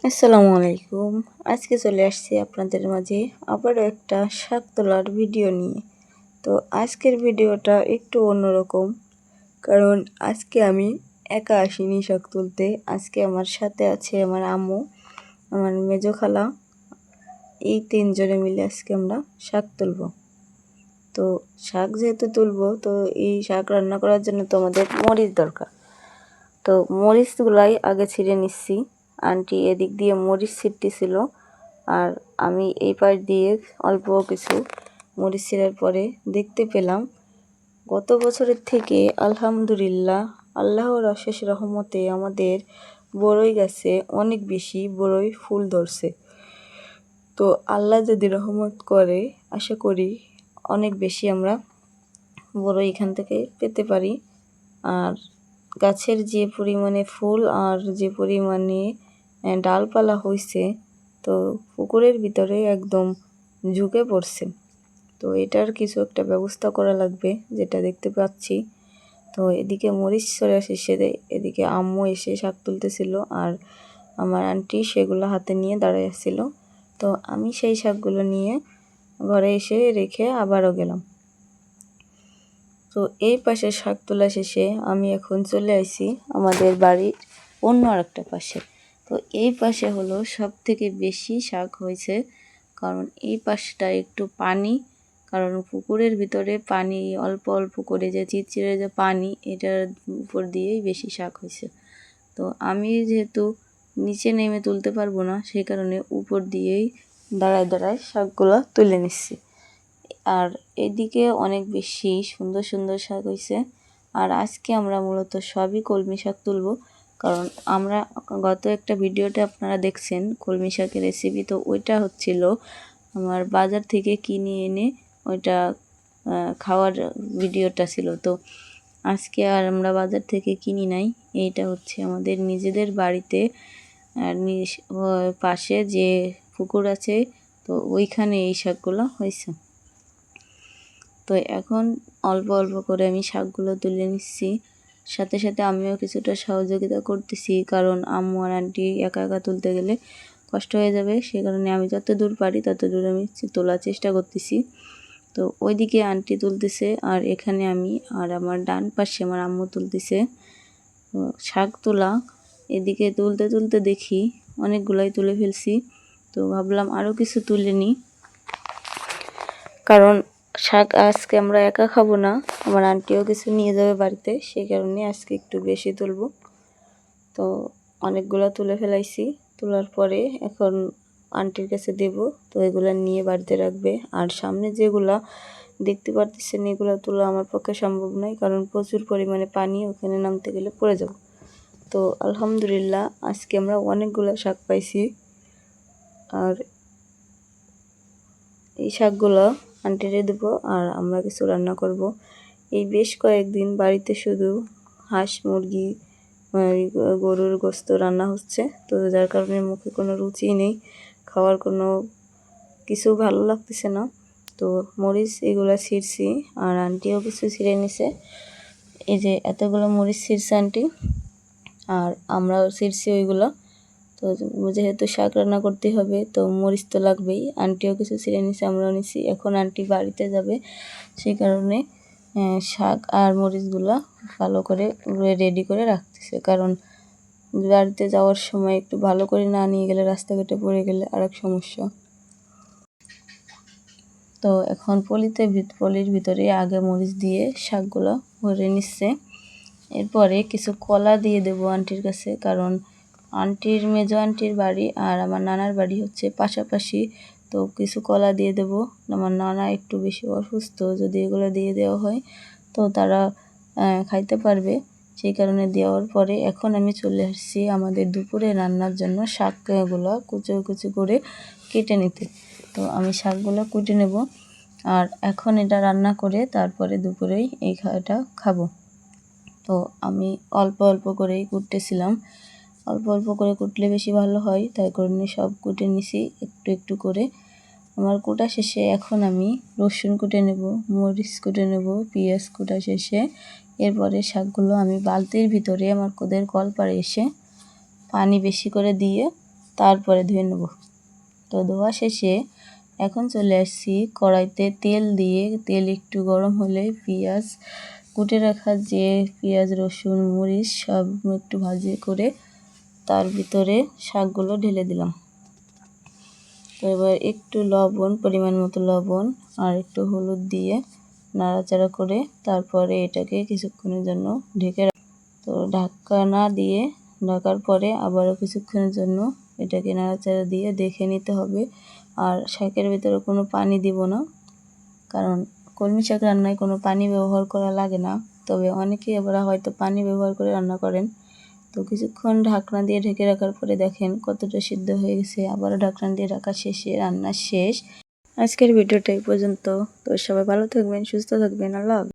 আসসালামু আলাইকুম। আজকে চলে আসছি আপনাদের মাঝে আবারও একটা শাক তোলার ভিডিও নিয়ে। তো আজকের ভিডিওটা একটু অন্যরকম, কারণ আজকে আমি একা আসিনি শাক তুলতে। আজকে আমার সাথে আছে আমার আম্মু, আমার মেজো খালা, এই তিনজনে মিলে আজকে আমরা শাক তুলব। তো শাক যেহেতু তুলবো, তো এই শাক রান্না করার জন্য তো আমাদের মরিচ দরকার। তো মরিচগুলাই আগে ছিঁড়ে নিচ্ছি। আন্টি এদিক দিয়ে মরিচ ছিঁড়তেছিল, আর আমি এই পাশ দিয়ে অল্প কিছু মরিচ ছিঁড়ার পরে দেখতে পেলাম গত বছরের থেকে আলহামদুলিল্লাহ আল্লাহর অশেষ রহমতে আমাদের বড়ই গাছে অনেক বেশি বড়ই ফুল ধরছে। তো আল্লাহ যদি রহমত করে, আশা করি অনেক বেশি আমরা বড়ই এখান থেকে পেতে পারি। আর গাছের যে পরিমাণে ফুল আর যে পরিমাণে ডালপালা হয়েছে, তো পুকুরের ভিতরে একদম ঝুঁকে পড়ছে। তো এটার কিছু একটা ব্যবস্থা করা লাগবে, যেটা দেখতে পাচ্ছি। তো এদিকে মরিচ চলে শেষে এদিকে আম্মু এসে শাক তুলতেছিল, আর আমার আন্টি সেগুলো হাতে নিয়ে দাঁড়াইছিল। তো আমি সেই শাকগুলো নিয়ে ঘরে এসে রেখে আবারও গেলাম। তো এই পাশে শাক তোলা শেষে আমি এখন চলে আসি আমাদের বাড়ির অন্য আরেকটা পাশে। তো এই পাশে হলো সব থেকে বেশি শাক হয়েছে, কারণ এই পাশটা একটু পানি, কারণ পুকুরের ভিতরে পানি অল্প অল্প করে যে চিরচিরে যে পানি, এটার উপর দিয়েই বেশি শাক হয়েছে। তো আমি যেহেতু নিচে নেমে তুলতে পারবো না, সেই কারণে উপর দিয়েই দাঁড়ায় দাঁড়ায় শাকগুলো তুলে নিচ্ছি। আর এদিকে অনেক বেশি সুন্দর সুন্দর শাক হয়েছে। আর আজকে আমরা মূলত সবই কলমি শাক তুলব, কারণ আমরা গত একটা ভিডিওতে আপনারা দেখছেন কলমি শাকের রেসিপি। তো ওইটা হচ্ছিল আমার বাজার থেকে কিনে এনে ওইটা খাওয়ার ভিডিওটা ছিল। তো আজকে আর আমরা বাজার থেকে কিনি নাই, এইটা হচ্ছে আমাদের নিজেদের বাড়িতে পাশে যে পুকুর আছে, তো ওইখানে এই শাকগুলো হয়েছে। তো এখন অল্প অল্প করে আমি শাকগুলো তুলে নিচ্ছি, সাথে সাথে আমিও কিছুটা সহযোগিতা করতেছি, কারণ আম্মু আর আন্টি একা একা তুলতে গেলে কষ্ট হয়ে যাবে। সেই কারণে আমি যত দূর পারি তত দূর আমি তোলার চেষ্টা করতেছি। তো ওইদিকে আন্টি তুলতেছে, আর এখানে আমি আর আমার ডান পাশে আমার আম্মু তুলতেছে। তো শাক তোলা এদিকে তুলতে তুলতে দেখি অনেকগুলাই তুলে ফেলছি। তো ভাবলাম আরও কিছু তুলে নিই, কারণ শাক আজকে আমরা একা খাবো না, আমার আন্টিও কিছু নিয়ে যাবে বাড়িতে, সেই কারণে আজকে একটু বেশি তুলবো। তো অনেকগুলো তুলে ফেলাইছি, তোলার পরে এখন আন্টির কাছে দেব। তো এগুলো নিয়ে বাড়িতে রাখবে। আর সামনে যেগুলা দেখতে পারতেছেন, এগুলো তোলা আমার পক্ষে সম্ভব নয়, কারণ প্রচুর পরিমাণে পানি, ওখানে নামতে গেলে পড়ে যাব। তো আলহামদুলিল্লাহ আজকে আমরা অনেকগুলো শাক পাইছি। আর এই শাকগুলো আন্টিরে দেবো, আর আমরা কিছু রান্না করব। এই বেশ কয়েকদিন বাড়িতে শুধু হাঁস মুরগি গরুর গোস্ত রান্না হচ্ছে, তো যার কারণে মুখে কোনো রুচি নেই, খাওয়ার কোনো কিছু ভালো লাগতেছে না। তো মরিচ এগুলো ছিঁড়ছি, আর আন্টিও কিছু ছিঁড়ে নিছে। এই যে এতগুলো মরিচ ছিঁড়ছে আন্টি, আর আমরাও ছিঁড়ছি ওইগুলো। তো যেহেতু শাক রান্না করতে হবে, তো মরিচ তো লাগবেই। আন্টিও কিছু ছিঁড়ে নিছে, আমরাও নিছি। এখন আন্টি বাড়িতে যাবে, সেই কারণে শাক আর মরিচগুলো ভালো করে রেডি করে রাখতেছে, কারণ বাড়িতে যাওয়ার সময় একটু ভালো করে না নিয়ে গেলে রাস্তাঘাটে পড়ে গেলে আরেক সমস্যা। তো এখন পলির ভিতরে আগে মরিচ দিয়ে শাকগুলো ভরে নিচ্ছে। এরপরে কিছু কলা দিয়ে দেবো আন্টির কাছে, কারণ মেজো আন্টির বাড়ি আর আমার নানার বাড়ি হচ্ছে পাশাপাশি। তো কিছু কলা দিয়ে দেব। আমার নানা একটু বেশি অসুস্থ, যদি এগুলো দিয়ে দেওয়া হয় তো তারা খাইতে পারবে, সেই কারণে দেওয়ার পরে এখন আমি চলে আসছি আমাদের দুপুরে রান্নার জন্য শাকগুলো কুচো কুচো করে কেটে নিতে। তো আমি শাকগুলো কুটে নেব, আর এখন এটা রান্না করে তারপরে দুপুরেই এটা খাবো। তো আমি অল্প অল্প করেই কুটতেছিলাম, অল্প অল্প করে কুটলে বেশি ভালো হয়, তাই কারণে সব কুটে নিছি একটু একটু করে। আমার কুটা শেষে এখন আমি রসুন কুটে নেব, মরিচ কুটে নেব, পেঁয়াজ কুটা শেষে এরপরে শাকগুলো আমি বালতির ভিতরে আমার কোদের কল পাড়ে এসে পানি বেশি করে দিয়ে তারপরে ধুয়ে নেব। তো ধোয়া শেষে এখন চলে আসছি কড়াইতে তেল দিয়ে, তেল একটু গরম হলে পেঁয়াজ কুটে রাখা যে পেঁয়াজ রসুন মরিচ সব একটু ভাজি করে তার ভিতরে শাকগুলো ঢেলে দিলাম। তো এবার একটু লবণ, পরিমাণ মতো লবণ আর একটু হলুদ দিয়ে নাড়াচাড়া করে তারপরে এটাকে কিছুক্ষণের জন্য ঢেকে তো ঢাকা না দিয়ে ঢাকার পরে আবারও কিছুক্ষণের জন্য এটাকে নাড়াচাড়া দিয়ে দেখে নিতে হবে। আর শাকের ভিতরে কোনো পানি দিব না, কারণ কলমি শাক রান্নায় কোনো পানি ব্যবহার করা লাগে না। তবে অনেকেই আবার হয়তো পানি ব্যবহার করে রান্না করেন। তো কিছুক্ষণ ঢাকনা দিয়ে ঢেকে রাখার পরে দেখেন কতটা সিদ্ধ হয়ে গেছে। আবারও ঢাকনা দিয়ে রাখা শেষে রান্না শেষ। আজকের ভিডিওটা এই পর্যন্ত। তো সবাই ভালো থাকবেন, সুস্থ থাকবেন। আল্লাহ হাফেজ।